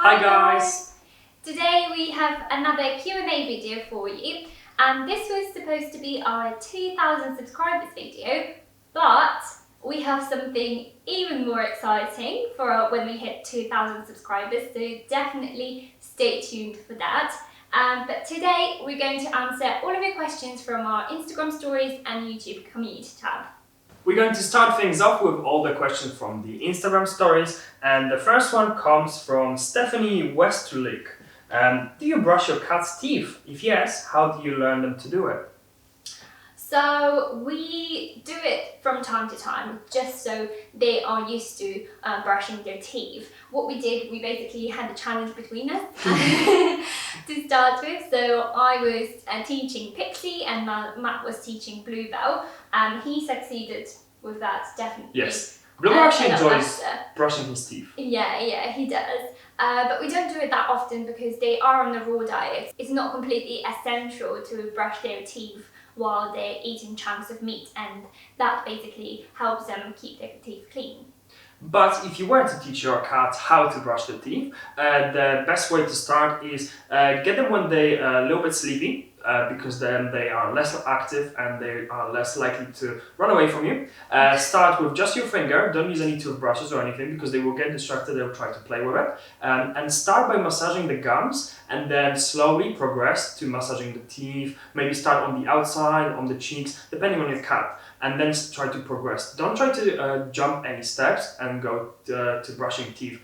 Hi guys! Today we have another Q&A video for you, and this was supposed to be our 2000 subscribers video, but we have something even more exciting for when we hit 2000 subscribers, so definitely stay tuned for that. But today we're going to answer all of your questions from our Instagram stories and YouTube community tab. We're going to start things off with all the questions from the Instagram stories, and the first one comes from Stephanie Westerlick. Do you brush your cat's teeth? If yes, how do you learn them to do it? So we do it from time to time, just so they are used to brushing their teeth. What we did, we basically had a challenge between us to start with. So I was teaching Pixie and Matt was teaching Bluebell, and he succeeded with that, definitely. Yes, Bluebell actually enjoys brushing his teeth. Yeah, he does. But we don't do it that often because they are on a raw diet. It's not completely essential to brush their teeth while they're eating chunks of meat, and that basically helps them keep their teeth clean. But if you were to teach your cat how to brush their teeth, the best way to start is get them when they're a little bit sleepy, because then they are less active and they are less likely to run away from you. Start with just your finger, don't use any toothbrushes or anything because they will get distracted, they'll try to play with it. And start by massaging the gums and then slowly progress to massaging the teeth. Maybe start on the outside, on the cheeks, depending on your cat. And then try to progress. Don't try to jump any steps and go to brushing teeth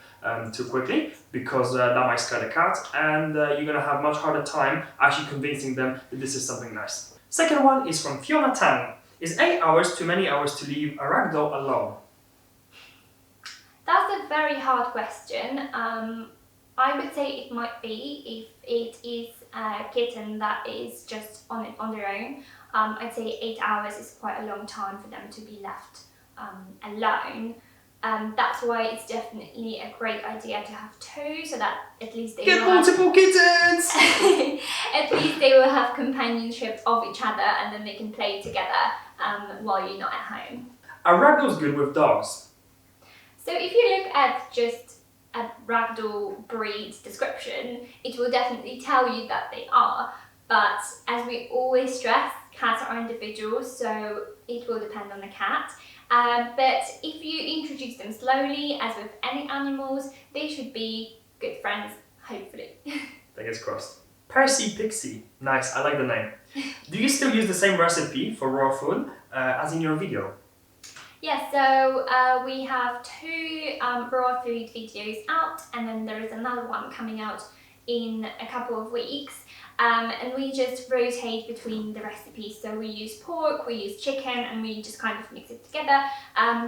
too quickly, because that might scare the cat, and you're gonna have much harder time actually convincing them that this is something nice. Second one is from Fiona Tang. Is 8 hours too many hours to leave a ragdoll alone? That's a very hard question. I would say it might be if it is a kitten that is just on their own. I'd say 8 hours is quite a long time for them to be left alone. That's why it's definitely a great idea to have two, so that at least they get multiple kittens! At least they will have companionship of each other, and then they can play together while you're not at home. Are ragdolls good with dogs? So if you look at just a ragdoll breed description, it will definitely tell you that they are. But as we always stress, cats are individuals, so it will depend on the cat. But if you introduce them slowly, as with any animals, they should be good friends, hopefully. Fingers crossed. Percy Pixie. Nice, I like the name. Do you still use the same recipe for raw food as in your video? Yes, so we have two raw food videos out, and then there is another one coming out in a couple of weeks. And we just rotate between the recipes. So we use pork, we use chicken, and we just kind of mix it together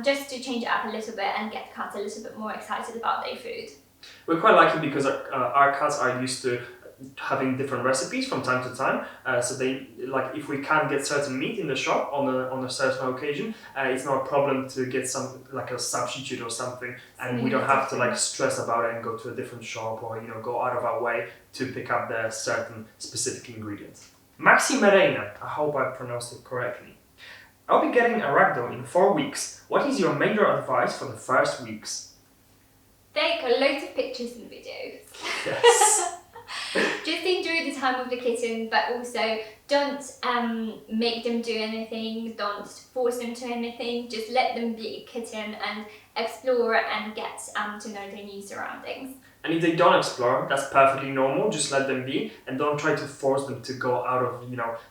just to change it up a little bit and get cats a little bit more excited about their food. We're quite lucky because our cats are used to having different recipes from time to time. So they, like, if we can't get certain meat in the shop on a certain occasion, it's not a problem to get some, like a substitute or something, and we don't have to like stress about it and go to a different shop or go out of our way to pick up the certain specific ingredients. Maxi Merena, I hope I pronounced it correctly. I'll be getting a ragdoll in 4 weeks. What is your major advice for the first weeks? Take a lot of pictures and videos. Yes. Just enjoy the time with the kitten, but also don't make them do anything, don't force them to anything, just let them be a kitten and explore and get to know their new surroundings. And if they don't explore, that's perfectly normal, just let them be, and don't try to force them to go out of,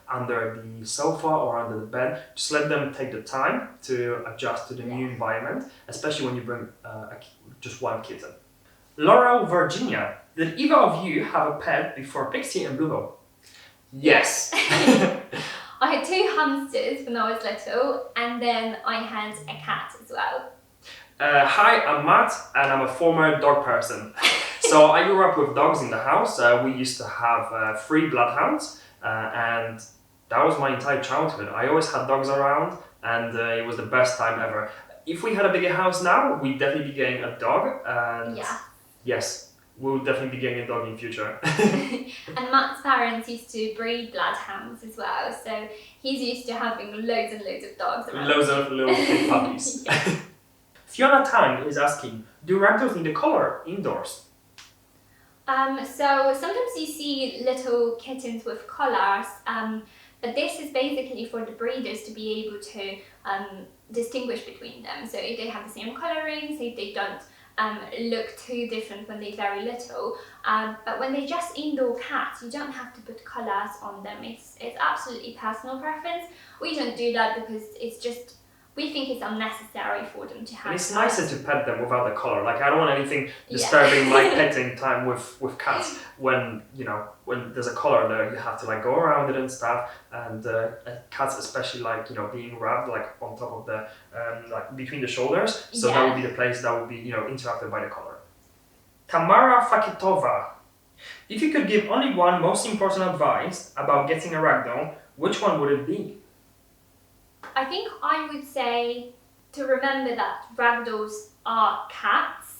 under the sofa or under the bed. Just let them take the time to adjust to the new environment, especially when you bring just one kitten. Laurel Virginia, did either of you have a pet before Pixie and Bluebell? Yes. I had 2 hamsters when I was little, and then I had a cat as well. Hi, I'm Matt, and I'm a former dog person. So I grew up with dogs in the house. We used to have 3 bloodhounds, and that was my entire childhood. I always had dogs around, and it was the best time ever. If we had a bigger house now, we'd definitely be getting a dog. And yeah. Yes, we'll definitely be getting a dog in future. And Matt's parents used to breed bloodhounds as well, so he's used to having loads and loads of dogs around. Loads of little pink puppies. Fiona Tang is asking, do ragdolls need a collar indoors? So sometimes you see little kittens with collars, but this is basically for the breeders to be able to distinguish between them. So if they have the same colouring, so if they don't look too different when they're very little. But when they're just indoor cats, you don't have to put collars on them. It's absolutely personal preference. We don't do that because it's just, we think it's unnecessary for them to have. And it's nicer to pet them without the collar. Like, I don't want anything disturbing my petting time with cats. When, you know, when there's a collar there, you have to like go around it and stuff. And cats especially like, you know, being wrapped like on top of the, like between the shoulders. So that would be the place that would be, you know, interrupted by the collar. Tamara Fakitova. If you could give only one most important advice about getting a ragdoll, which one would it be? I think I would say to remember that ragdolls are cats,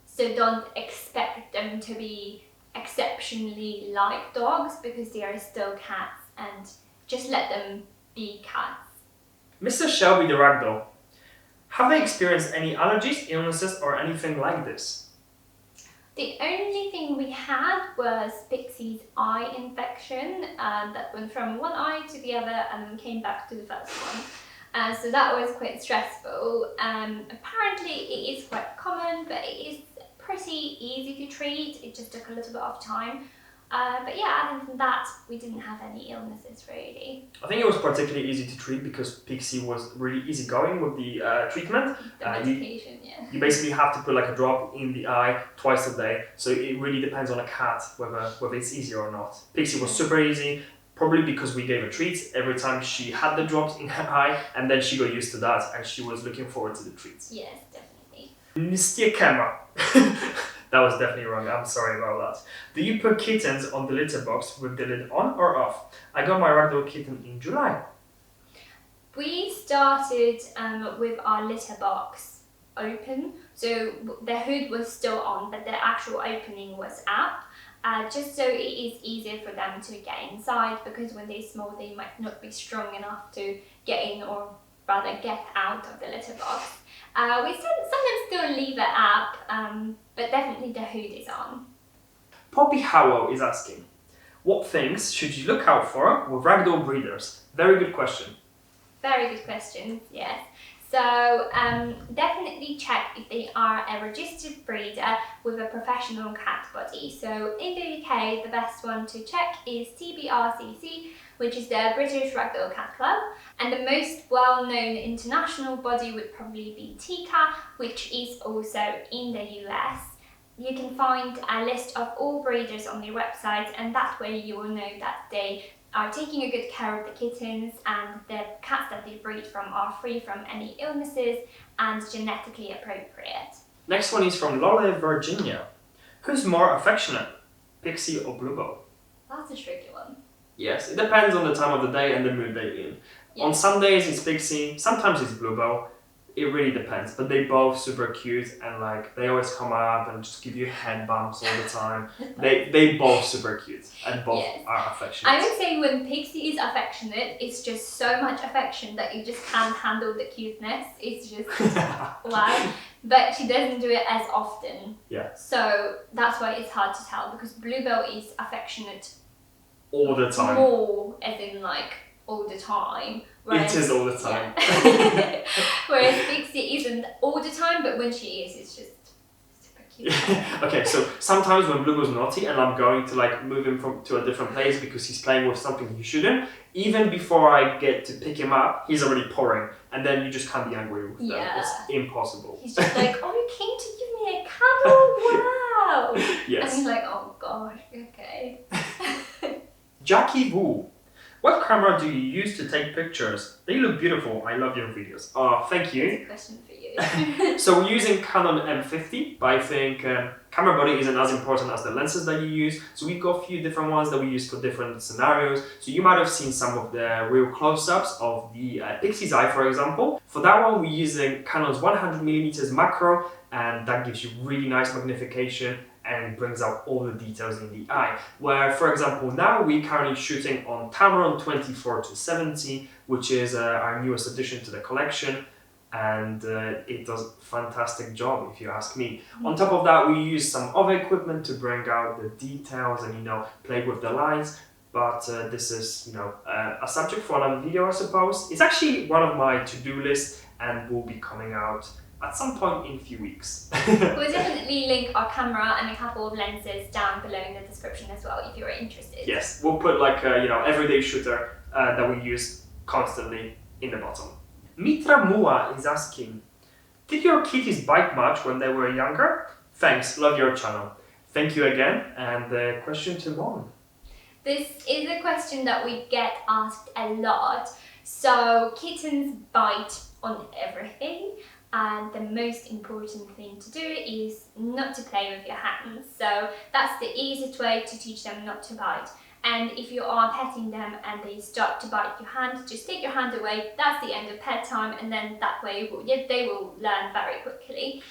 so don't expect them to be exceptionally like dogs because they are still cats, and just let them be cats. Mr. Shelby the Ragdoll. Have they experienced any allergies, illnesses, or anything like this? The only thing we had was Pixie's eye infection that went from one eye to the other and then came back to the first one. So that was quite stressful. Apparently it is quite common, but it is pretty easy to treat. It just took a little bit of time. But yeah, other than that, we didn't have any illnesses really. I think it was particularly easy to treat because Pixie was really easygoing with the treatment. The medication, you basically have to put like a drop in the eye twice a day. So it really depends on a cat whether it's easy or not. Pixie was super easy, probably because we gave her treats every time she had the drops in her eye, and then she got used to that and she was looking forward to the treats. Yes, definitely. Nistiekema. That was definitely wrong, I'm sorry about that. Do you put kittens on the litter box with the lid on or off? I got my ragdoll kitten in July. We started with our litter box open, so the hood was still on, but the actual opening was up, just so it is easier for them to get inside, because when they're small they might not be strong enough to get in, or rather get out of the litter box. We sometimes still leave it up, but definitely the hood is on. Poppy Howell is asking, what things should you look out for with ragdoll breeders? Very good question. Very good question, yes. So definitely check if they are a registered breeder with a professional cat body. So in the UK, the best one to check is TBRCC, which is the British Ragdoll Cat Club. And the most well-known international body would probably be TICA, which is also in the US. You can find a list of all breeders on their website, and that way you will know that they are taking a good care of the kittens, and the cats that they breed from are free from any illnesses and genetically appropriate. Next one is from Lola, Virginia. Who's more affectionate, Pixie or Bluebell? That's a tricky one. Yes, it depends on the time of the day and the mood they're in. Yes. On some days it's Pixie, sometimes it's Bluebell. It really depends, but they both super cute, and like they always come up and just give you head bumps all the time. they both super cute and both are affectionate. I would say when Pixie is affectionate, it's just so much affection that you just can't handle the cuteness. It's just wow. But she doesn't do it as often. Yeah. So that's why it's hard to tell, because Bluebell is affectionate all the time. More as in like all the time. Whereas, it is all the time. Yeah. Whereas Pixie isn't all the time, but when she is, it's just super cute. Okay, so sometimes when Bluebell's naughty and I'm going to like move him to a different place because he's playing with something he shouldn't, even before I get to pick him up, he's already pouring, and then you just can't be angry with them. It's impossible. He's just like, oh, you came to give me a cuddle? Wow! Yes. And he's like, oh gosh, okay. Jackie Wu. What camera do you use to take pictures? They look beautiful. I love your videos. Oh, thank you. That's a question for you. So we're using Canon M50, but I think camera body isn't as important as the lenses that you use. So we've got a few different ones that we use for different scenarios. So you might have seen some of the real close-ups of the Pixie's eye, for example. For that one, we're using Canon's 100mm macro, and that gives you really nice magnification and brings out all the details in the eye. Where, for example, now we're currently shooting on Tamron 24-70, which is our newest addition to the collection. and it does a fantastic job if you ask me. On top of that, we use some other equipment to bring out the details and play with the lines, but this is a subject for another video, I suppose. It's actually one of my to-do lists and will be coming out at some point in a few weeks. We'll definitely link our camera and a couple of lenses down below in the description as well if you're interested. Yes, we'll put like a everyday shooter that we use constantly in the bottom. Mitra Mua is asking, did your kitties bite much when they were younger? Thanks, love your channel. Thank you again, and question to Mom. This is a question that we get asked a lot. So kittens bite on everything, and the most important thing to do is not to play with your hands. So that's the easiest way to teach them not to bite. And if you are petting them and they start to bite your hand, just take your hand away. That's the end of pet time, and then that way they will learn very quickly.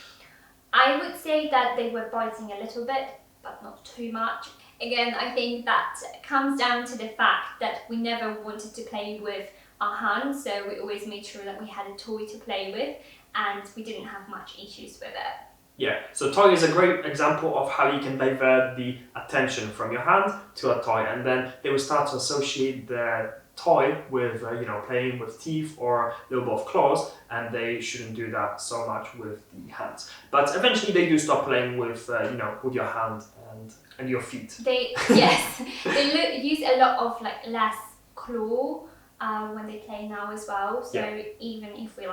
I would say that they were biting a little bit, but not too much. Again, I think that comes down to the fact that we never wanted to play with our hands, so we always made sure that we had a toy to play with, and we didn't have much issues with it. Yeah, so toy is a great example of how you can divert the attention from your hand to a toy, and then they will start to associate the toy with playing with teeth or a little bit of claws, and they shouldn't do that so much with the hands. But eventually they do stop playing with with your hand and your feet. They use a lot of less claw when they play now as well. So even if we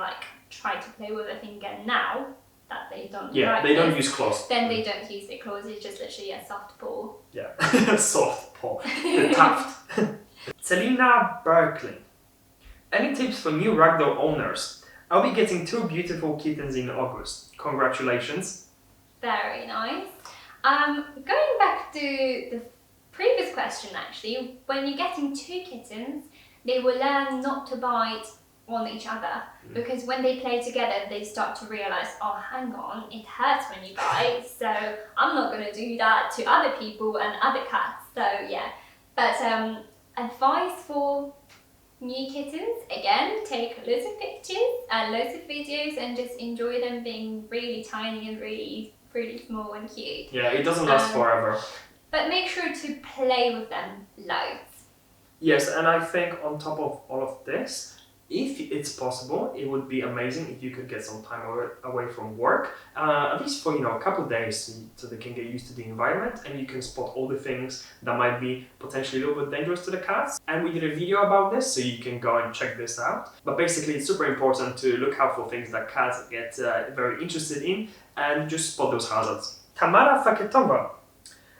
try to play with a thing again now that they don't they don't use claws. Then they don't use their claws. It's just literally a soft paw. Yeah, soft paw. The tuft. Selina Berkeley. Any tips for new Ragdoll owners? I'll be getting 2 beautiful kittens in August. Congratulations. Very nice. Going back to the previous question, actually, when you're getting 2 kittens, they will learn not to bite on each other, because when they play together they start to realize, oh hang on, it hurts when you bite, so I'm not going to do that to other people and other cats. So yeah, but advice for new kittens, again, take loads of pictures and loads of videos and just enjoy them being really tiny and really small and cute. Yeah, it doesn't last forever. But make sure to play with them loads. Yes, and I think on top of all of this, if it's possible, it would be amazing if you could get some time away from work, at least for a couple of days, so they can get used to the environment and you can spot all the things that might be potentially a little bit dangerous to the cats. And we did a video about this, so you can go and check this out. But basically, it's super important to look out for things that cats get very interested in and just spot those hazards. Tamara Faketova.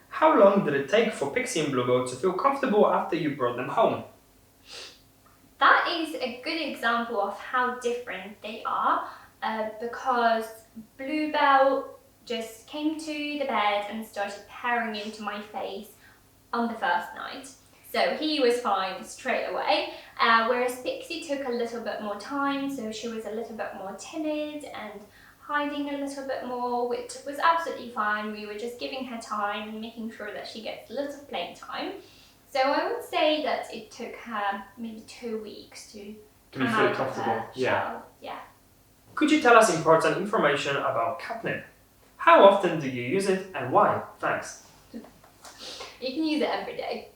How long did it take for Pixie and Bluebell to feel comfortable after you brought them home? That is a good example of how different they are, because Bluebell just came to the bed and started purring into my face on the first night. So he was fine straight away, whereas Pixie took a little bit more time, so she was a little bit more timid and hiding a little bit more, which was absolutely fine. We were just giving her time and making sure that she gets lots of playtime. So I would say that it took her maybe 2 weeks to be fully comfortable. Yeah. Could you tell us important information about Catnip? How often do you use it and why? Thanks. You can use it every day.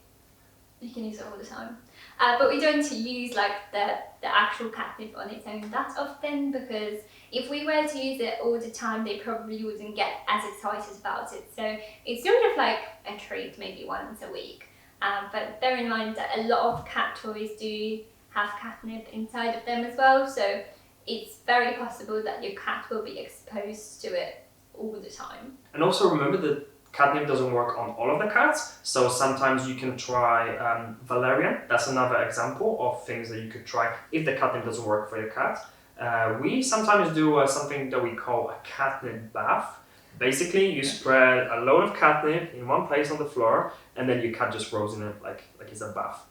You can use it all the time. But we don't use the actual Catnip on its own that often, because if we were to use it all the time, they probably wouldn't get as excited about it. So it's sort of like a treat, maybe once a week. But bear in mind that a lot of cat toys do have catnip inside of them as well, so it's very possible that your cat will be exposed to it all the time. And also remember that catnip doesn't work on all of the cats, so sometimes you can try valerian. That's another example of things that you could try if the catnip doesn't work for your cat. We sometimes do something that we call a catnip bath. Basically, you spread a load of catnip in one place on the floor, and then your cat just rolls in it like it's a bath.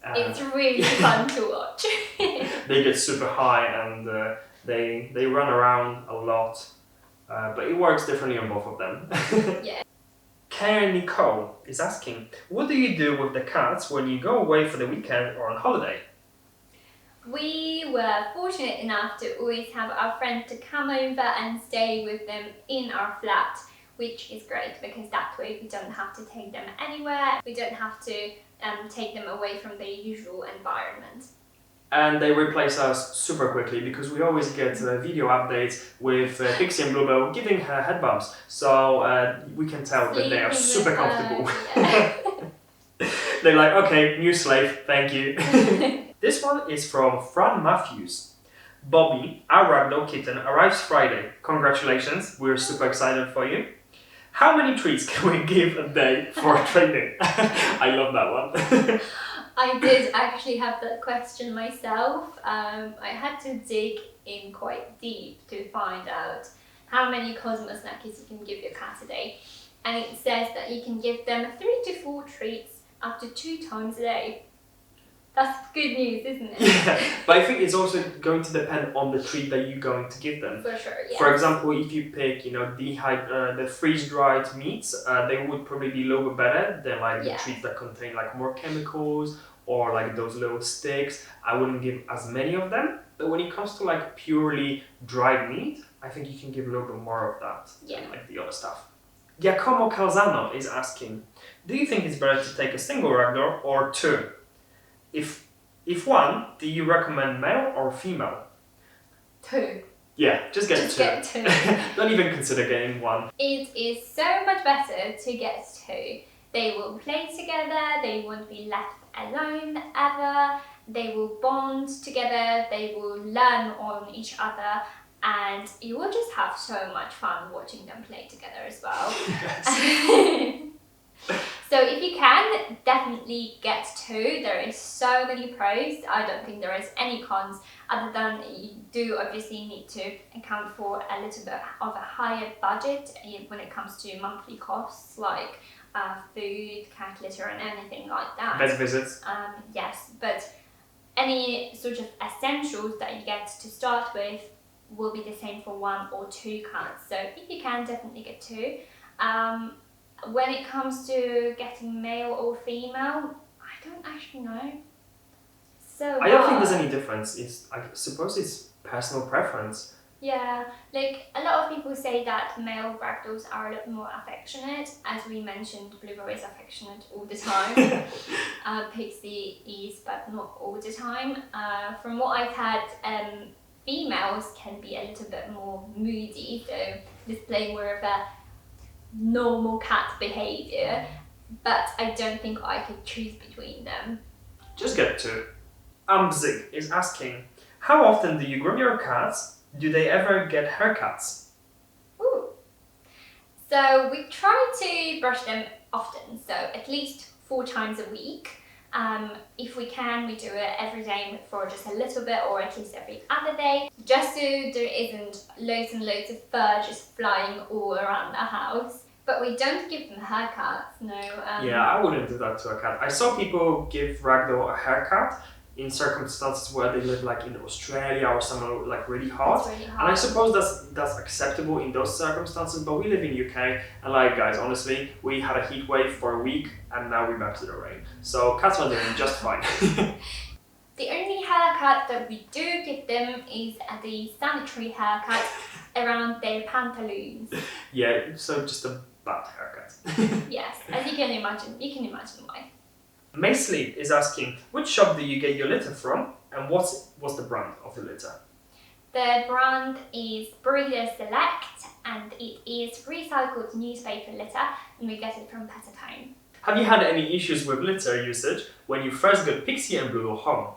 It's really fun to watch. They get super high and they run around a lot, but it works differently on both of them. Yeah. Karen Nicole is asking, what do you do with the cats when you go away for the weekend or on holiday? We were fortunate enough to always have our friend to come over and stay with them in our flat, which is great because that way we don't have to take them anywhere. We don't have to take them away from their usual environment. And they replace us super quickly because we always get video updates with Pixie and Bluebell giving her head bumps. So we can tell that they are super comfortable. Yeah. They're like, okay, new slave, thank you. This one is from Fran Matthews. Bobby, our ragdoll kitten, arrives Friday. Congratulations, we're super excited for you. How many treats can we give a day for training? I love that one. I did actually have that question myself. I had to dig in quite deep to find out how many Cosmo snackies you can give your cat a day. And it says that you can give them 3 to 4 treats up to 2 times a day. That's good news, isn't it? Yeah, but I think it's also going to depend on the treat that you're going to give them. For sure, yeah. For example, if you pick, the freeze-dried meats, they would probably be a little bit better than like the treats that contain like more chemicals or like those little sticks. I wouldn't give as many of them. But when it comes to like purely dried meat, I think you can give a little bit more of that than like the other stuff. Giacomo Calzano is asking, do you think it's better to take a single ragdoll or 2? If one, do you recommend male or female? 2. Yeah, just get 2. Get 2. Don't even consider getting 1. It is so much better to get 2. They will play together, they won't be left alone ever, they will bond together, they will learn on each other, and you will just have so much fun watching them play together as well. Yes. So if you can, definitely get 2. There is so many pros. I don't think there is any cons other than you do obviously need to account for a little bit of a higher budget when it comes to monthly costs like food, cat litter and anything like that. Vet visits. Yes, but any sort of essentials that you get to start with will be the same for 1 or 2 cats. So if you can, definitely get 2. When it comes to getting male or female, I don't actually know. I don't think there's any difference. I suppose it's personal preference. Yeah, like a lot of people say that male ragdolls are a lot more affectionate. As we mentioned, Bluebell is affectionate all the time. Pixie is, but not all the time. From what I've had, females can be a little bit more moody, so display more of a normal cat behaviour, but I don't think I could choose between them. Just get 2. Zig is asking, how often do you groom your cats? Do they ever get haircuts? Ooh. So we try to brush them often, so at least 4 times a week. If we can, we do it every day for just a little bit, or at least every other day, just so there isn't loads and loads of fur just flying all around the house. But we don't give them haircuts, no. Yeah, I wouldn't do that to a cat. I saw people give Ragdoll a haircut in circumstances where they live like in Australia or somewhere like really hot. Really hot. And I suppose that's acceptable in those circumstances, but we live in UK and like guys, honestly, we had a heat wave for a week and now we're back to the rain. So cats are doing just fine. The only haircut that we do give them is the sanitary haircut around their pantaloons. Yeah, so just a bad haircut. Yes, as you can imagine why. Maysley is asking, which shop do you get your litter from and what's the brand of the litter? The brand is Breeder Select and it is recycled newspaper litter and we get it from Pet at Home. Have you had any issues with litter usage when you first got Pixie and Bluebell home?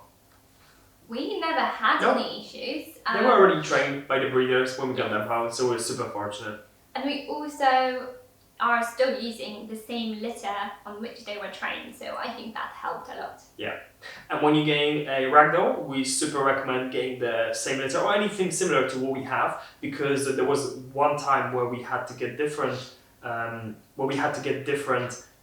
We never had any issues. They were already trained by the breeders when we got them home, so we're super fortunate. And we also are still using the same litter on which they were trained, so I think that helped a lot. Yeah, and when you're getting a Ragdoll, we super recommend getting the same litter or anything similar to what we have, because there was one time where we had to get different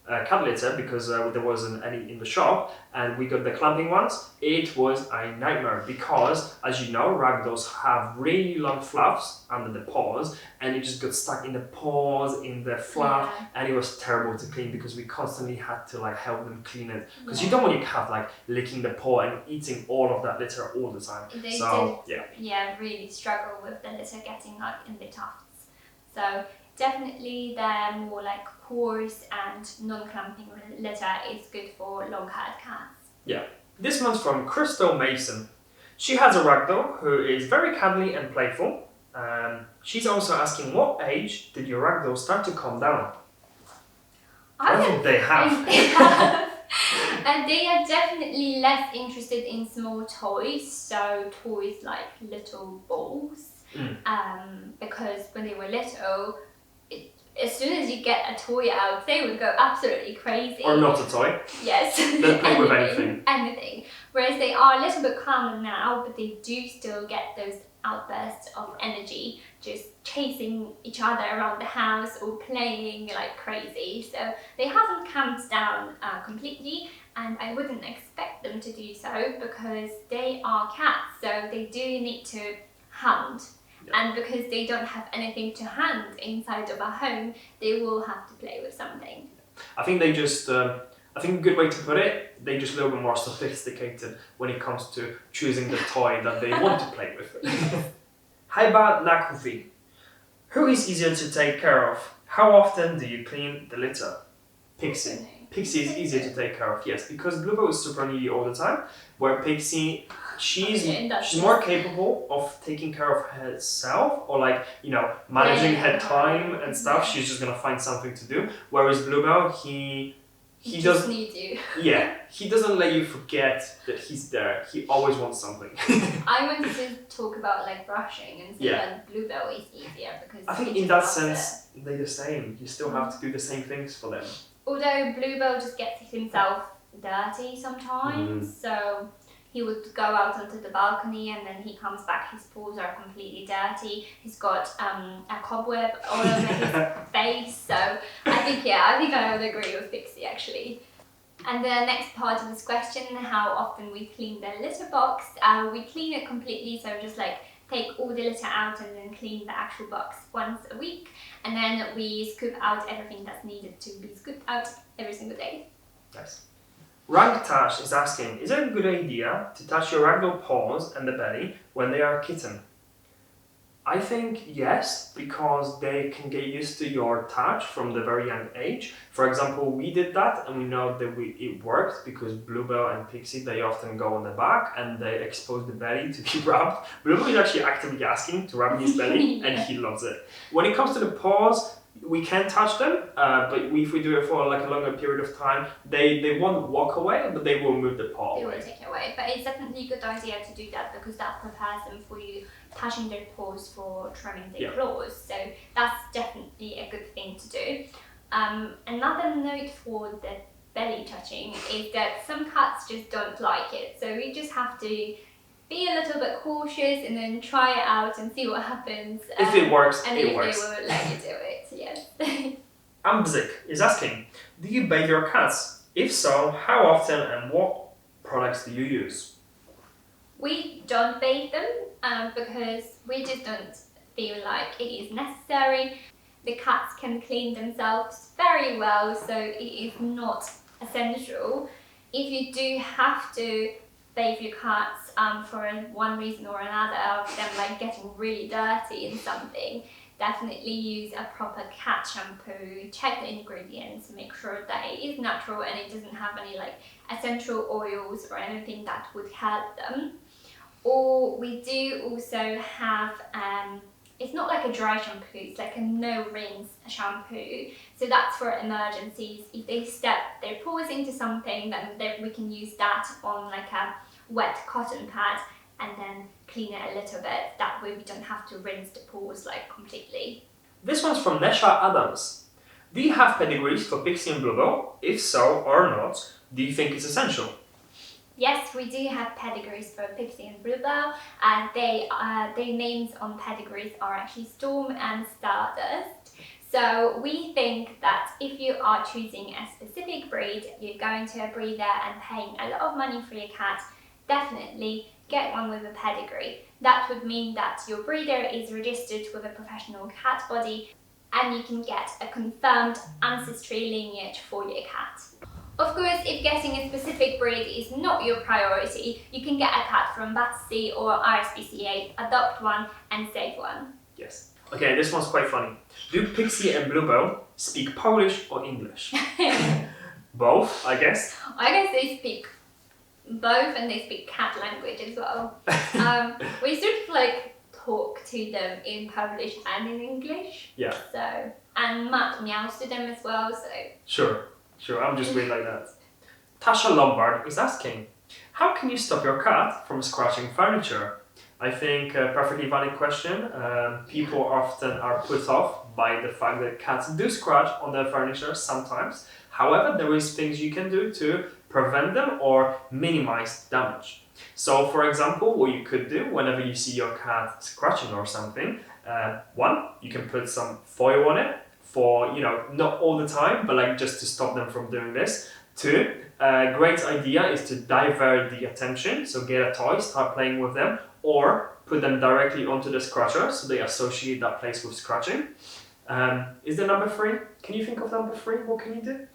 cat litter because there wasn't any in the shop, and we got the clamping ones. It was a nightmare because, as you know, ragdolls have really long fluffs under the paws, and it just got stuck in the paws, in the fluff, and it was terrible to clean because we constantly had to like help them clean it because you don't want your cat like licking the paw and eating all of that litter all the time. Really struggle with the litter getting like in the tufts. So definitely they're more like coarse and non-clumping litter is good for long-haired cats. Yeah. This one's from Crystal Mason. She has a ragdoll who is very cuddly and playful. She's also asking, what age did your ragdoll start to calm down? I think they have. And they are definitely less interested in small toys, so toys like little balls. Because when they were little, as soon as you get a toy out, they would go absolutely crazy. Or not a toy. Yes. They'll play with anything. Anything. Whereas they are a little bit calmer now, but they do still get those outbursts of energy, just chasing each other around the house or playing like crazy. So they haven't calmed down completely, and I wouldn't expect them to do so because they are cats, so they do need to hunt. And because they don't have anything to hunt inside of a home, they will have to play with something. I think they just, I think a good way to put it, they're just a little bit more sophisticated when it comes to choosing the toy that they want to play with. How about Catproofing? Who is easier to take care of? How often do you clean the litter? Pixie. Pixie is easier to take care of, yes, because Bluebell is super needy all the time, where Pixie, she's more capable of taking care of herself, or like, you know, managing her time and stuff. She's just gonna find something to do. Whereas Bluebell, he just needs you. Yeah, he doesn't let you forget that he's there. He always wants something. I wanted to talk about like brushing and say that Bluebell is easier because I think in that sense they're the same. You still have to do the same things for them. Although Bluebell just gets himself dirty sometimes, so he would go out onto the balcony and then he comes back, his paws are completely dirty, he's got a cobweb all over his face, so I think I would agree with Pixie actually. And the next part of this question, how often we clean the litter box, we clean it completely, so just like take all the litter out and then clean the actual box once a week, and then we scoop out everything that's needed to be scooped out every single day. Nice. Ragtash is asking, is it a good idea to touch your ragdoll paws and the belly when they are a kitten? I think yes, because they can get used to your touch from the very young age. For example, we did that and we know that it worked because Bluebell and Pixie, they often go on the back and they expose the belly to be rubbed. Bluebell is actually actively asking to rub his belly and he loves it. When it comes to the paws, we can touch them, but if we do it for like a longer period of time, they won't walk away, but they will move the paw away. They will take it away, but it's definitely a good idea to do that because that prepares them for you touching their paws for trimming their claws. So that's definitely a good thing to do. Another note for the belly touching is that some cats just don't like it, so we just have to be a little bit cautious and then try it out and see what happens. If it works, and it works. They will let you do it, yes. Amzik is asking, do you bathe your cats? If so, how often and what products do you use? We don't bathe them because we just don't feel like it is necessary. The cats can clean themselves very well, so it is not essential. If you do have to bathe your cats for one reason or another, of them like getting really dirty in something, definitely use a proper cat shampoo, check the ingredients, make sure that it is natural and it doesn't have any like essential oils or anything that would hurt them. Or we do also have, it's not like a dry shampoo, it's like a no rinse shampoo. So that's for emergencies. If they step their paws into something, then we can use that on like a wet cotton pad and then clean it a little bit. That way we don't have to rinse the paws like completely. This one's from Nesha Adams. Do you have pedigrees for Pixie and Bluebell? If so or not, do you think it's essential? Yes, we do have pedigrees for Pixie and Bluebell. Their names on pedigrees are actually Storm and Stardust. So we think that if you are choosing a specific breed, you're going to a breeder and paying a lot of money for your cat, definitely get one with a pedigree. That would mean that your breeder is registered with a professional cat body and you can get a confirmed ancestry lineage for your cat. Of course, if getting a specific breed is not your priority, you can get a cat from BATC or RSPCA, adopt one and save one. Yes. Okay, this one's quite funny. Do Pixie and Bluebell speak Polish or English? Both, I guess. I guess they speak both and they speak cat language as well. We sort of like talk to them in Polish and in English. Yeah. So, and Matt meows to them as well, so. Sure, I'm just weird like that. Tasha Lombard is asking, how can you stop your cat from scratching furniture? I think a perfectly valid question. People often are put off by the fact that cats do scratch on their furniture sometimes. However, there is things you can do to prevent them or minimize damage. So, for example, what you could do whenever you see your cat scratching or something, one, you can put some foil on it for, not all the time, but like just to stop them from doing this. Two, a great idea is to divert the attention, so get a toy, start playing with them, or put them directly onto the scratcher so they associate that place with scratching. Is there number three? Can you think of number three? What can you do?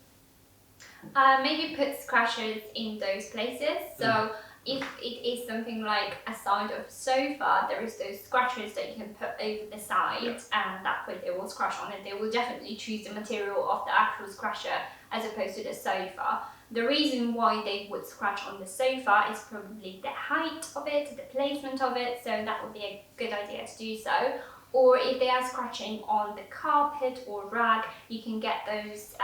Maybe put scratchers in those places. So if it is something like a side of sofa, there is those scratchers that you can put over the side, and that way they will scratch on it. They will definitely choose the material of the actual scratcher as opposed to the sofa. The reason why they would scratch on the sofa is probably the height of it, the placement of it, so that would be a good idea to do so. Or if they are scratching on the carpet or rug, you can get those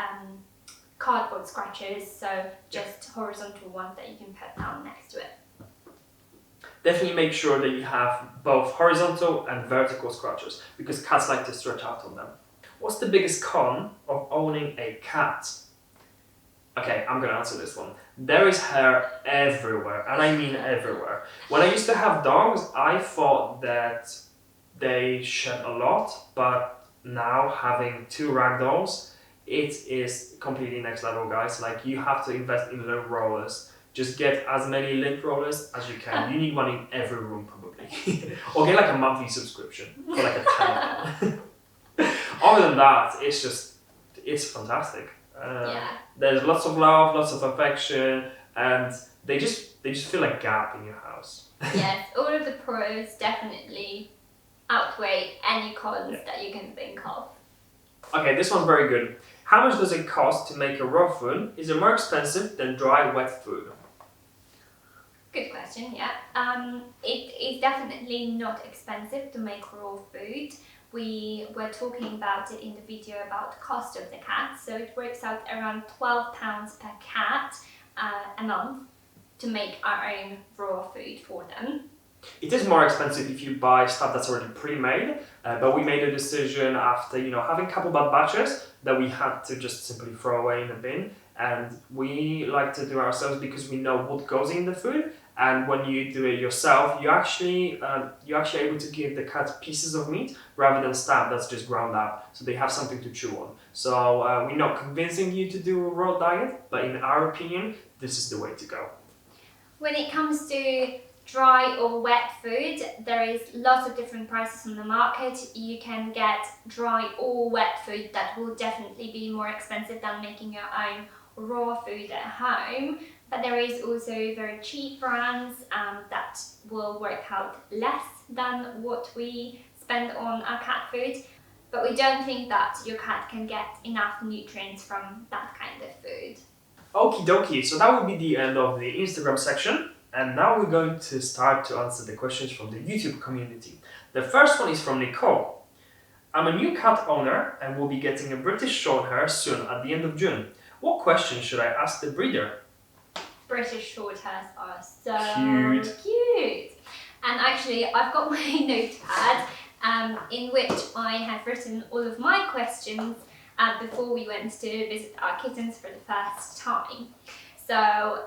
cardboard scratchers, so just horizontal ones that you can put down next to it. Definitely make sure that you have both horizontal and vertical scratchers because cats like to stretch out on them. What's the biggest con of owning a cat? Okay, I'm gonna answer this one. There is hair everywhere, and I mean everywhere. When I used to have dogs, I thought that they shed a lot, but now having two ragdolls, it is completely next level, guys. Like, you have to invest in lint rollers. Just get as many lint rollers as you can. You need one in every room, probably. Or get like a monthly subscription for like a £10. Other than that, it's fantastic. There's lots of love, lots of affection, and they just fill a gap in your house. Yes, all of the pros definitely outweigh any cons that you can think of. Okay, this one's very good. How much does it cost to make a raw food? Is it more expensive than dry, wet food? Good question, yeah. It is definitely not expensive to make raw food. We were talking about it in the video about cost of the cat, so it works out around £12 per cat a month to make our own raw food for them. It is more expensive if you buy stuff that's already pre-made, but we made a decision after having a couple bad batches that we had to just simply throw away in the bin, and we like to do it ourselves because we know what goes in the food. And when you do it yourself, you're actually able to give the cat pieces of meat rather than stuff that's just ground up, so they have something to chew on. So we're not convincing you to do a raw diet, but in our opinion, this is the way to go. When it comes to dry or wet food, there is lots of different prices on the market. You can get dry or wet food that will definitely be more expensive than making your own raw food at home. But there is also very cheap brands that will work out less than what we spend on our cat food. But we don't think that your cat can get enough nutrients from that kind of food. Okie dokie, so that will be the end of the Instagram section. And now we're going to start to answer the questions from the YouTube community. The first one is from Nicole. I'm a new cat owner and will be getting a British Shorthair soon at the end of June. What question should I ask the breeder? British Shorthairs are so cute. And actually, I've got my notepad in which I have written all of my questions before we went to visit our kittens for the first time. So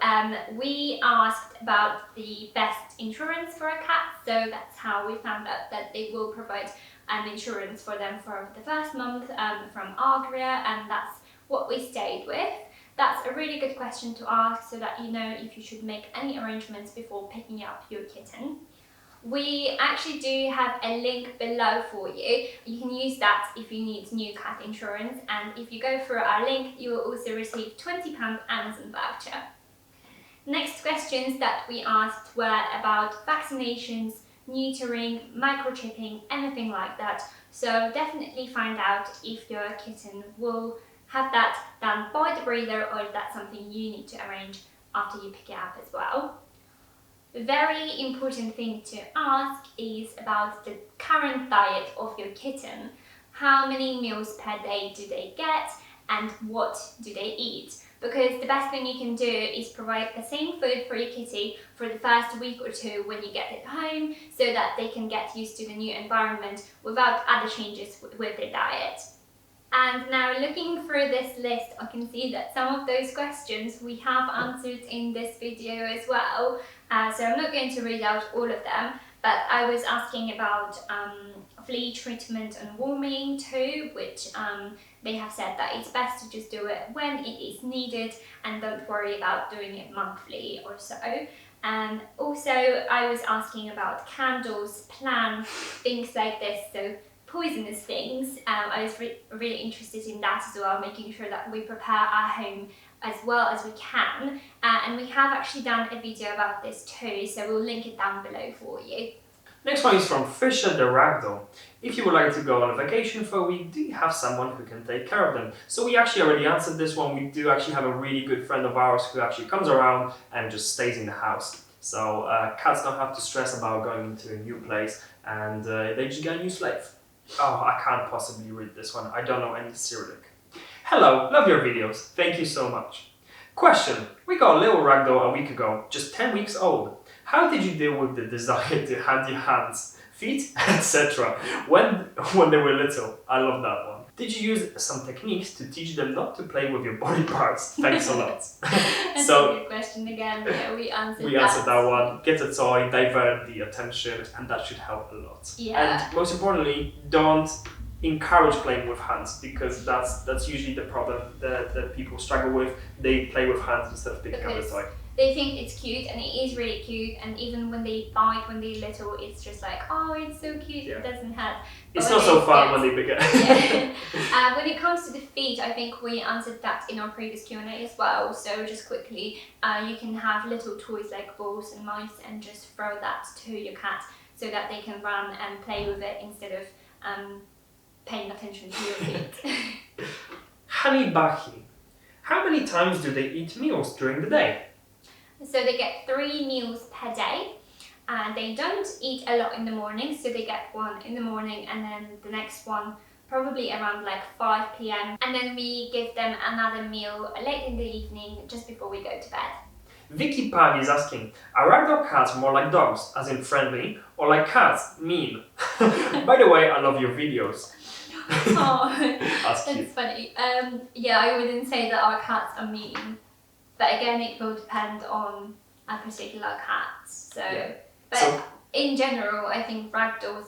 we asked about the best insurance for a cat, so that's how we found out that they will provide insurance for them for the first month from Agria, and that's what we stayed with. That's a really good question to ask so that you know if you should make any arrangements before picking up your kitten. We actually do have a link below for you. You can use that if you need new cat insurance, and if you go through our link you will also receive £20 Amazon voucher. Next questions that we asked were about vaccinations, neutering, microchipping, anything like that. So definitely find out if your kitten will have that done by the breeder or if that's something you need to arrange after you pick it up as well. The very important thing to ask is about the current diet of your kitten. How many meals per day do they get and what do they eat? Because the best thing you can do is provide the same food for your kitty for the first week or two when you get it home, so that they can get used to the new environment without other changes with their diet. And now looking through this list, I can see that some of those questions we have answered in this video as well. So I'm not going to read out all of them, but I was asking about flea treatment and warming too, which they have said that it's best to just do it when it is needed and don't worry about doing it monthly or so. And also I was asking about candles, plants, things like this, so poisonous things. I was really interested in that as well, making sure that we prepare our home as well as we can. And we have actually done a video about this too, so we'll link it down below for you. Next one is from Fisher the Ragdoll. If you would like to go on a vacation for a week, do you have someone who can take care of them? So we actually already answered this one. We do actually have a really good friend of ours who actually comes around and just stays in the house. So cats don't have to stress about going into a new place, and they just get a new slave. Oh, I can't possibly read this one. I don't know any Cyrillic. Hello, love your videos. Thank you so much. Question. We got a little ragdoll a week ago, just 10 weeks old. How did you deal with the desire to hand your hands, feet, etc. when they were little? I love that one. Did you use some techniques to teach them not to play with your body parts? Thanks a lot. That's So, a good question again. Yeah, we answered that one. Get a toy, divert the attention, and that should help a lot. Yeah. And most importantly, don't encourage playing with hands, because that's usually the problem that people struggle with. They play with hands instead of picking up the toy. They think it's cute, and it is really cute, and even when they bite when they're little, it's just like, oh, it's so cute, yeah. It doesn't hurt. It's not so fun when they bigger. Yeah. When it comes to the feet, I think we answered that in our previous Q&A as well, so just quickly, you can have little toys like balls and mice and just throw that to your cat so that they can run and play with it instead of paying attention to your feet. Honey Bahi, how many times do they eat meals during the day? So they get 3 meals per day, and they don't eat a lot in the morning, so they get one in the morning and then the next one probably around like 5 p.m. and then we give them another meal late in the evening just before we go to bed. Vicky Pag is asking, are ragdoll cats more like dogs, as in friendly, or like cats, mean? By the way, I love your videos. Oh, that's cute. That's funny. Yeah, I wouldn't say that our cats are mean. But again, it will depend on a particular cat. So, yeah. But in general, I think ragdolls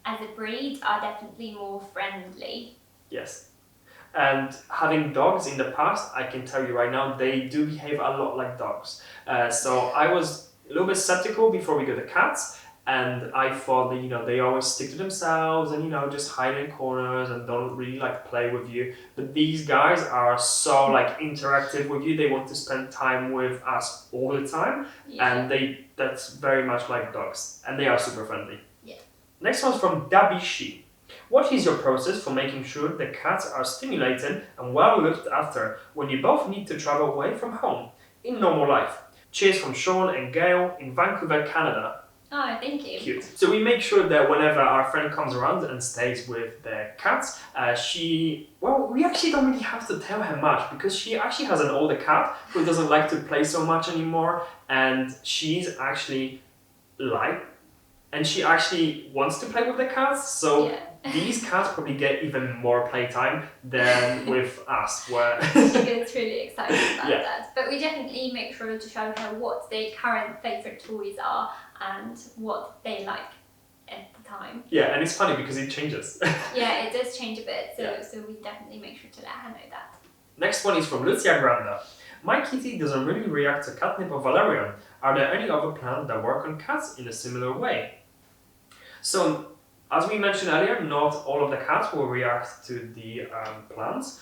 as a breed are definitely more friendly. Yes. And having dogs in the past, I can tell you right now, they do behave a lot like dogs. So I was a little bit skeptical before we got the cats. And I thought that, they always stick to themselves and, just hide in corners and don't really play with you. But these guys are so interactive with you. They want to spend time with us all the time. Yeah. And that's very much like dogs. And they are super friendly. Yeah. Next one's from Dabishi. What is your process for making sure the cats are stimulated and well looked after when you both need to travel away from home in normal life? Cheers from Sean and Gail in Vancouver, Canada. Oh, thank you. Cute. So we make sure that whenever our friend comes around and stays with their cats, we actually don't really have to tell her much, because she actually has an older cat who doesn't like to play so much anymore, and she actually wants to play with the cats, so yeah. These cats probably get even more playtime than with us. Where she gets really excited about that. But we definitely make sure to show her what their current favourite toys are and what they like at the time. Yeah, and it's funny because it changes. Yeah, it does change a bit, so, Yeah. so we definitely make sure to let her know that. Next one is from Lucia Granda. My kitty doesn't really react to catnip or valerian. Are there any other plants that work on cats in a similar way? So, as we mentioned earlier, not all of the cats will react to the plants.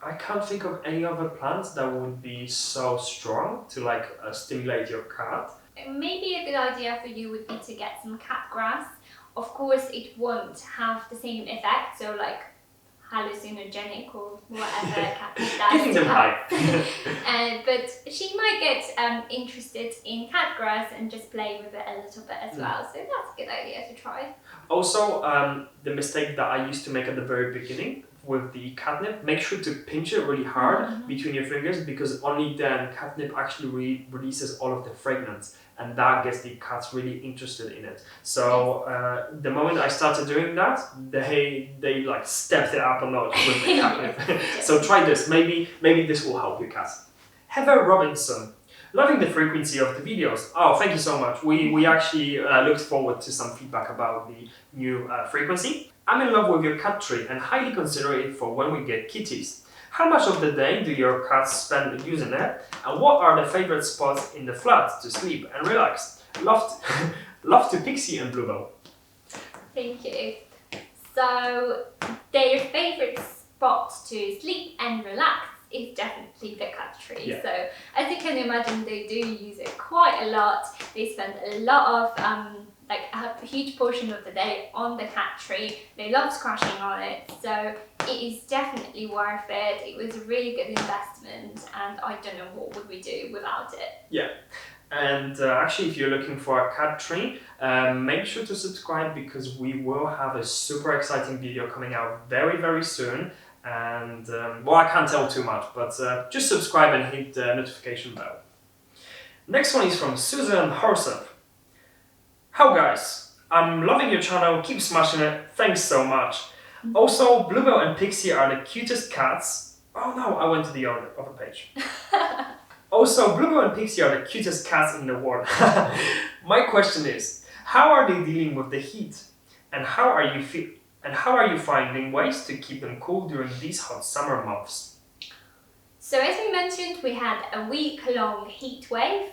I can't think of any other plants that would be so strong to like stimulate your cat. Maybe a good idea for you would be to get some cat grass. Of course, it won't have the same effect, so like hallucinogenic or whatever cat does. Getting them high. But she might get interested in cat grass and just play with it a little bit as well. So that's a good idea to try. Also, the mistake that I used to make at the very beginning with the catnip, make sure to pinch it really hard between your fingers, because only then catnip actually releases all of the fragrance, and that gets the cats really interested in it. So the moment I started doing that, they like stepped it up a notch with the catnip. So try this, maybe this will help your cats. Heather Robinson. Loving the frequency of the videos. Oh, thank you so much. We actually looked forward to some feedback about the new frequency. I'm in love with your cat tree and highly consider it for when we get kitties. How much of the day do your cats spend using it? And what are the favorite spots in the flat to sleep and relax? Love to Pixie and Bluebell. Thank you. So their favorite spot to sleep and relax is definitely the cat tree. Yeah. So as you can imagine, they do use it quite a lot. They spend a lot of like a huge portion of the day on the cat tree. They love scratching on it, so it is definitely worth it. It was a really good investment, and I don't know what would we do without it. Yeah. And actually, if you're looking for a cat tree, make sure to subscribe, because we will have a super exciting video coming out very, very soon. And well, I can't tell too much, but just subscribe and hit the notification bell. Next one is from Susan Horsey. How guys, I'm loving your channel, keep smashing it, thanks so much. Also, Bluebell and Pixie are the cutest cats. Oh no, I went to the other page. Also, Bluebell and Pixie are the cutest cats in the world. My question is, how are they dealing with the heat? And how are you finding ways to keep them cool during these hot summer months? So as we mentioned, we had a week-long heat wave,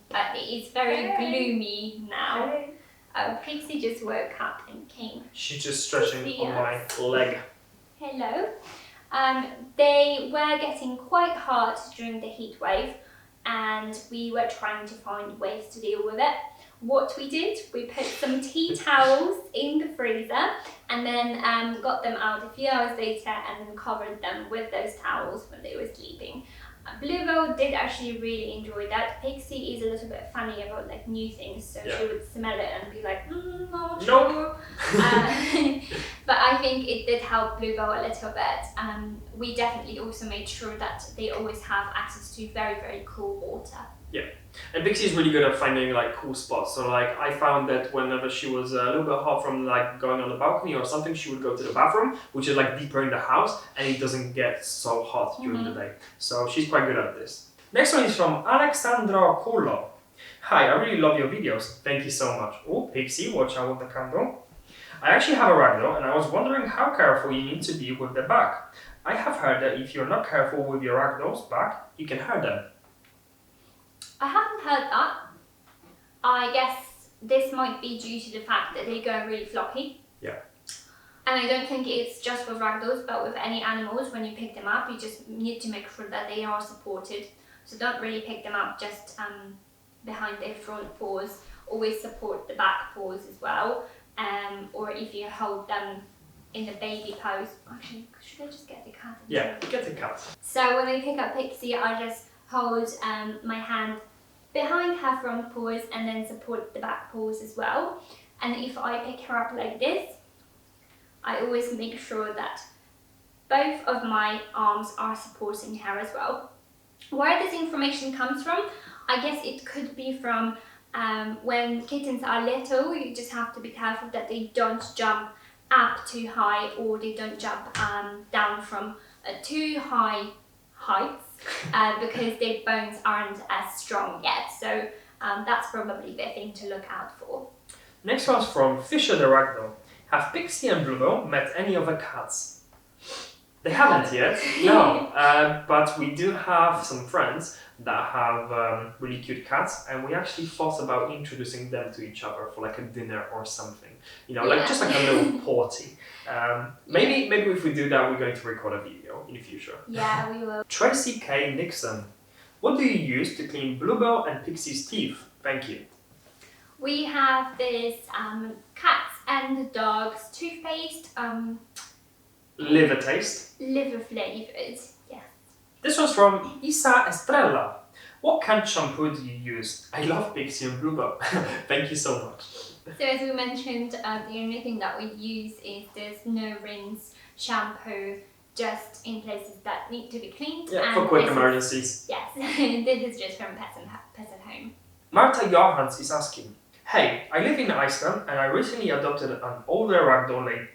but it is very gloomy now. Pixie just woke up and came. She's just stretching on my leg. Hello. They were getting quite hot during the heat wave, and we were trying to find ways to deal with it. What we did, we put some tea towels in the freezer and then got them out a few hours later and then covered them with those towels when they were sleeping. Bluebell did actually really enjoy that. Pixie is a little bit funny about like new things, so she would smell it and be like, not sure. But I think it did help Bluebell a little bit. We definitely also made sure that they always have access to very, very cool water. Yeah, and Pixie is really good at finding like cool spots. So like I found that whenever she was a little bit hot from like going on the balcony or something, she would go to the bathroom, which is like deeper in the house, and it doesn't get so hot during the day. So she's quite good at this. Next one is from Alexandra Ola. Hi, I really love your videos. Thank you so much. Oh, Pixie, watch out with the candle. I actually have a Ragdoll, and I was wondering how careful you need to be with the back. I have heard that if you're not careful with your Ragdoll's back, you can hurt them. I haven't heard that. I guess this might be due to the fact that they go really floppy. Yeah. And I don't think it's just with ragdolls, but with any animals, when you pick them up, you just need to make sure that they are supported. So don't really pick them up just behind their front paws. Always support the back paws as well. Or if you hold them in the baby pose. Actually, should I just get the cat? Yeah, get the cat. So when I pick up Pixie, I just hold my hand behind her front paws and then support the back paws as well. And if I pick her up like this, I always make sure that both of my arms are supporting her as well. Where this information comes from, I guess it could be from when kittens are little. You just have to be careful that they don't jump up too high, or they don't jump down from too high heights because their bones aren't as strong yet. So that's probably the thing to look out for. Next one's from Fisher the Ragdoll. Have Pixie and Bluebell met any other cats? They haven't yet, no. But we do have some friends that have really cute cats, and we actually thought about introducing them to each other for like a dinner or something. You know, like just like a little party. Maybe if we do that, we're going to record a video in the future. Yeah, we will. Tracy K. Nixon. What do you use to clean Bluebell and Pixie's teeth? Thank you. We have this cats and dogs toothpaste, Liver taste. liver flavoured. Yes. This one's from Isa Estrella. What canned shampoo do you use? I love Pixie and Bluebell. Thank you so much. So as we mentioned, the only thing that we use is this no rinse shampoo, just in places that need to be cleaned. Yeah, and for quick this emergencies. Yes, this is just from Pets at Home. Marta Johans is asking, hey, I live in Iceland and I recently adopted an older ragdoll lady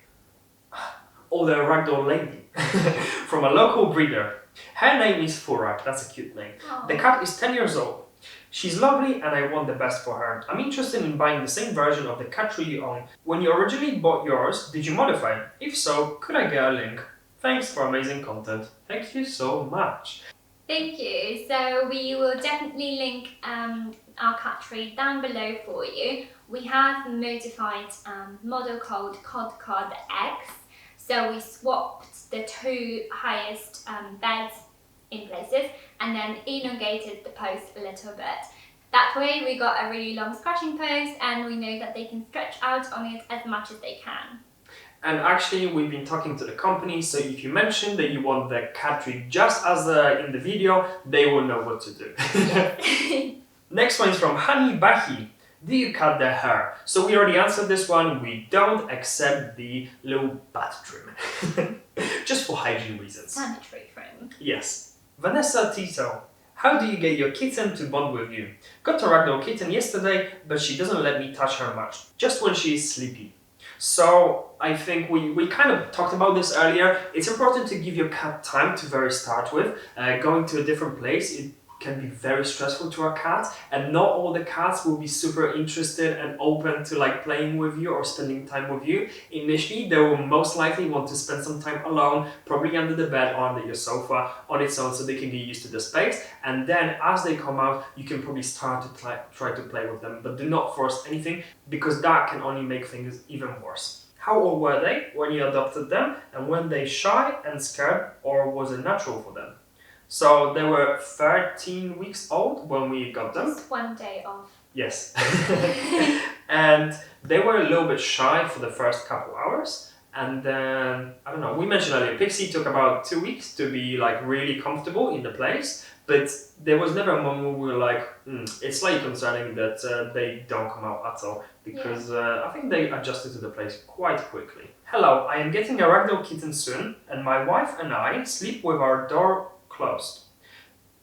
from a local breeder. Her name is Furak, that's a cute name. Aww. The cat is 10 years old. She's lovely and I want the best for her. I'm interested in buying the same version of the cat tree you own. When you originally bought yours, did you modify it? If so, could I get a link? Thanks for amazing content. Thank you so much. Thank you. So we will definitely link our cat tree down below for you. We have modified model called Cod X. So we swapped the two highest beds in places and then elongated the post a little bit. That way we got a really long scratching post and we know that they can stretch out on it as much as they can. And actually we've been talking to the company, so if you mention that you want the cat tree just as in the video, they will know what to do. Next one is from Hani Bahi. Do you cut their hair? So we already answered this one. We don't, except the little bat trim. Just for hygiene reasons. Sanitary trim. Yes. Vanessa Tito. How do you get your kitten to bond with you? Got a ragdoll kitten yesterday, but she doesn't let me touch her much. Just when she is sleepy. So I think we kind of talked about this earlier. It's important to give your cat time to very start with. Going to a different place, it can be very stressful to a cat, and not all the cats will be super interested and open to like playing with you or spending time with you. Initially, they will most likely want to spend some time alone, probably under the bed or under your sofa on its own, so they can get used to the space. And then as they come out, you can probably start to try to play with them, but do not force anything, because that can only make things even worse. How old were they when you adopted them, and were they shy and scared, or was it natural for them? So they were 13 weeks old when we got them. Just one day off. Yes. And they were a little bit shy for the first couple hours. And then, I don't know, we mentioned earlier, Pixie took about 2 weeks to be like really comfortable in the place. But there was never a moment where we were like, it's slightly concerning that they don't come out at all. Because I think they adjusted to the place quite quickly. Hello, I am getting a ragdoll kitten soon. And my wife and I sleep with our door closed.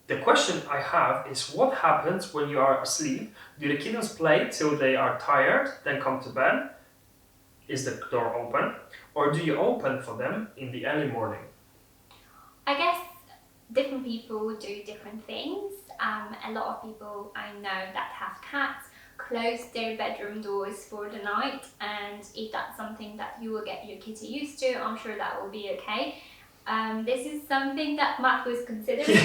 The question I have is, what happens when you are asleep? Do the kittens play till they are tired, then come to bed? Is the door open? Or do you open for them in the early morning? I guess different people do different things. A lot of people I know that have cats close their bedroom doors for the night, and if that's something that you will get your kitty used to, I'm sure that will be okay. This is something that Matt was considering.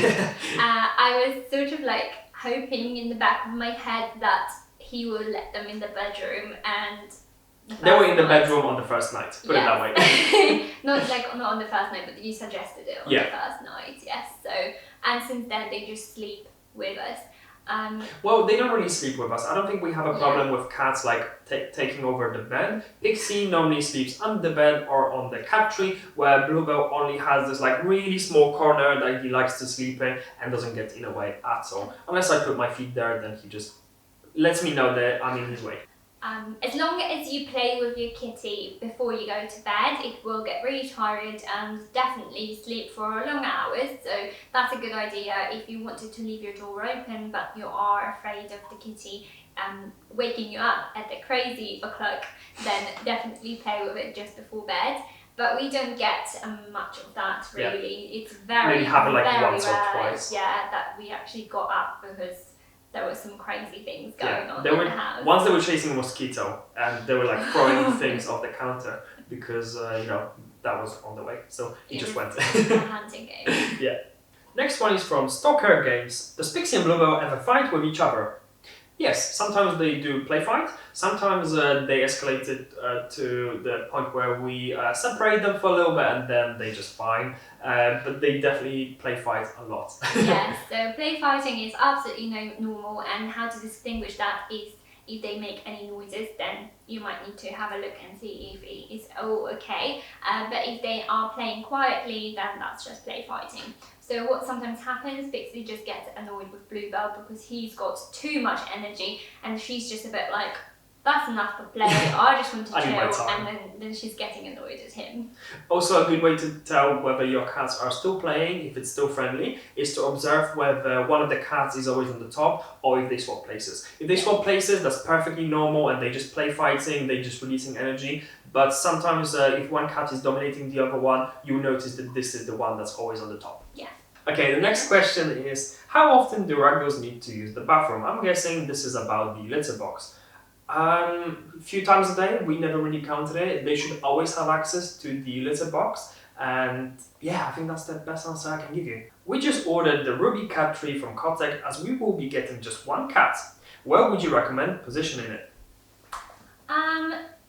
I was sort of like hoping in the back of my head that he would let them in the bedroom, and they were in the bedroom on the first night, put it that way. not on the first night, but you suggested it on the first night, yes. So, and since then they just sleep with us. Well, they don't really sleep with us. I don't think we have a problem with cats like taking over the bed. Pixie normally sleeps under the bed or on the cat tree, where Bluebell only has this like really small corner that he likes to sleep in and doesn't get in the way at all. Unless I put my feet there, then he just lets me know that I'm in his way. As long as you play with your kitty before you go to bed, it will get really tired and definitely sleep for long hours. So that's a good idea if you wanted to leave your door open but you are afraid of the kitty waking you up at the crazy o'clock, then definitely play with it just before bed. But we don't get much of that really. It's very, maybe happen like very once rare, or twice. yeah, that we actually got up because there were some crazy things going on they in were, the house. Once they were chasing a mosquito and they were like throwing things off the counter because that was on the way. So he just went. A hunting game. Yeah. Next one is from Stalker Games. Does Pixie and Bluebell ever fight with each other? Yes, sometimes they do play fight. Sometimes they escalate it to the point where we separate them for a little bit and then they just fine. But they definitely play fight a lot. Yes, so play fighting is absolutely normal, and how to distinguish that is if they make any noises, then you might need to have a look and see if it is all okay. But if they are playing quietly, then that's just play fighting. So what sometimes happens, Pixie just gets annoyed with Bluebell because he's got too much energy and she's just a bit like, that's enough for play, I just want to I need my chill, time. and then she's getting annoyed at him. Also, a good way to tell whether your cats are still playing, if it's still friendly, is to observe whether one of the cats is always on the top or if they swap places. If they swap places, that's perfectly normal and they just play fighting, they're just releasing energy. But sometimes if one cat is dominating the other one, you'll notice that this is the one that's always on the top. Yeah. Okay, the next question is, how often do Ragdolls need to use the bathroom? I'm guessing this is about the litter box. A few times a day, we never really counted it. They should always have access to the litter box. And yeah, I think that's the best answer I can give you. We just ordered the Ruby cat tree from Kotek as we will be getting just one cat. Where would you recommend positioning it?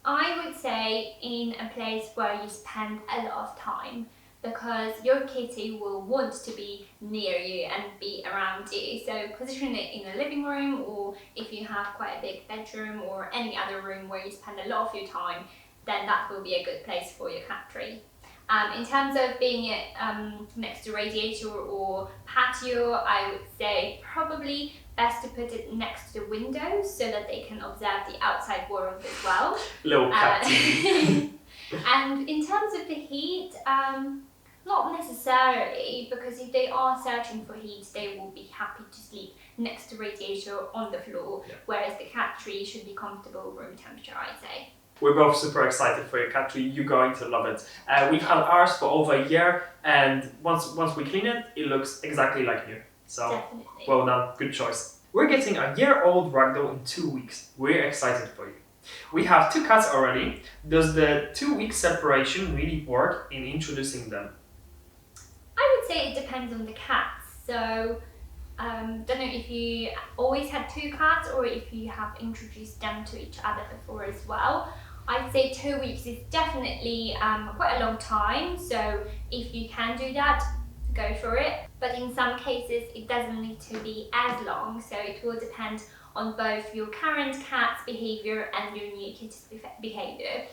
I would say in a place where you spend a lot of time, because your kitty will want to be near you and be around you. So position it in a living room, or if you have quite a big bedroom or any other room where you spend a lot of your time, then that will be a good place for your cat tree. In terms of being it next to radiator or patio, I would say probably best to put it next to the windows so that they can observe the outside world as well. Little cat TV. And in terms of the heat, not necessarily, because if they are searching for heat, they will be happy to sleep next to radiator on the floor, whereas the cat tree should be comfortable room temperature, I'd say. We're both super excited for your cat tree. You're going to love it. We've had ours for over a year, and once we clean it, it looks exactly like new. So, definitely. Well done, good choice. We're getting a year-old Ragdoll in 2 weeks. We're excited for you. We have 2 cats already. Does the 2-week separation really work in introducing them? I would say it depends on the cats. So, don't know if you always had 2 cats or if you have introduced them to each other before as well. I'd say 2 weeks is definitely quite a long time. So if you can do that, go for it. But in some cases, it doesn't need to be as long. So it will depend on both your current cat's behavior and your new kitty's behavior.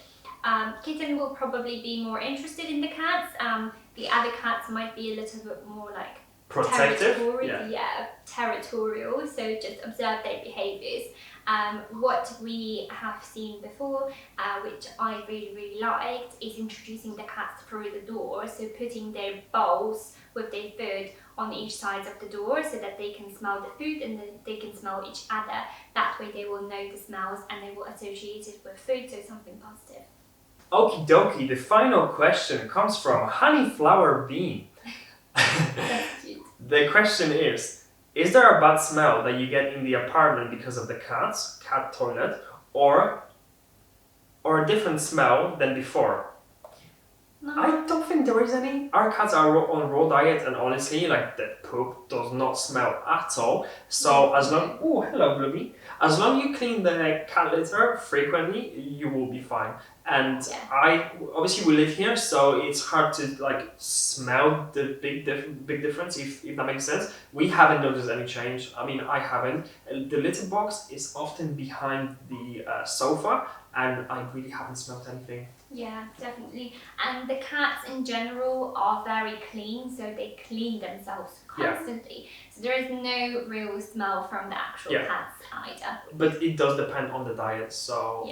Kitten will probably be more interested in the cats. The other cats might be a little bit more like Protective? Territorial, so just observe their behaviours. What we have seen before, which I really liked, is introducing the cats through the door, so putting their bowls with their food on each side of the door so that they can smell the food and then they can smell each other. That way they will know the smells and they will associate it with food, so something positive. Okie dokie, the final question comes from Honeyflower Bean. That's cute. The question is there a bad smell that you get in the apartment because of the cat toilet, or a different smell than before? No. I don't think there is any. Our cats are on raw diet, and honestly, like, the poop does not smell at all. So as long, oh hello Bluey, as long you clean the cat litter frequently, you will be fine. And obviously we live here, so it's hard to like smell the big difference, if that makes sense. We haven't noticed any change. I mean, I haven't. The litter box is often behind the sofa, and I really haven't smelled anything. Yeah, definitely. And the cats in general are very clean, so they clean themselves constantly. So there is no real smell from the actual cats either. But it does depend on the diet, so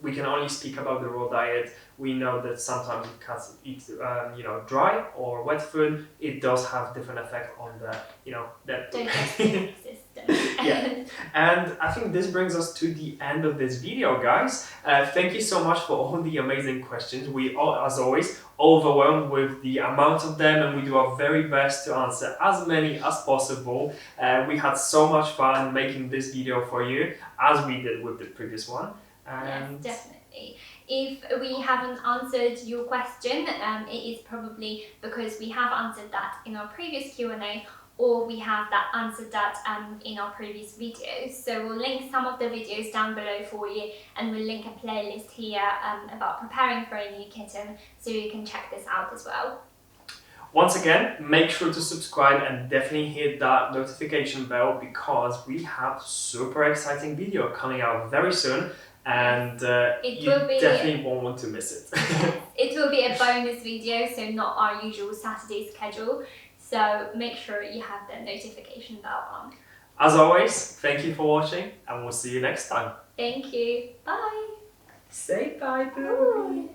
we can only speak about the raw diet. We know that sometimes if cats eat dry or wet food, it does have different effect on the the digestive system. Yeah, and I think this brings us to the end of this video, guys. Thank you so much for all the amazing questions. We are, as always, overwhelmed with the amount of them, and we do our very best to answer as many as possible. We had so much fun making this video for you, as we did with the previous one. And yes, definitely. If we haven't answered your question, it is probably because we have answered that in our previous Q&A, or we have answered that in our previous videos. So we'll link some of the videos down below for you, and we'll link a playlist here about preparing for a new kitten, so you can check this out as well. Once again, make sure to subscribe and definitely hit that notification bell, because we have super exciting video coming out very soon, and you definitely won't want to miss it. It will be a bonus video, so not our usual Saturday schedule. So make sure you have the notification bell on. As always, thank you for watching, and we'll see you next time. Thank you. Bye. Say bye, Blue.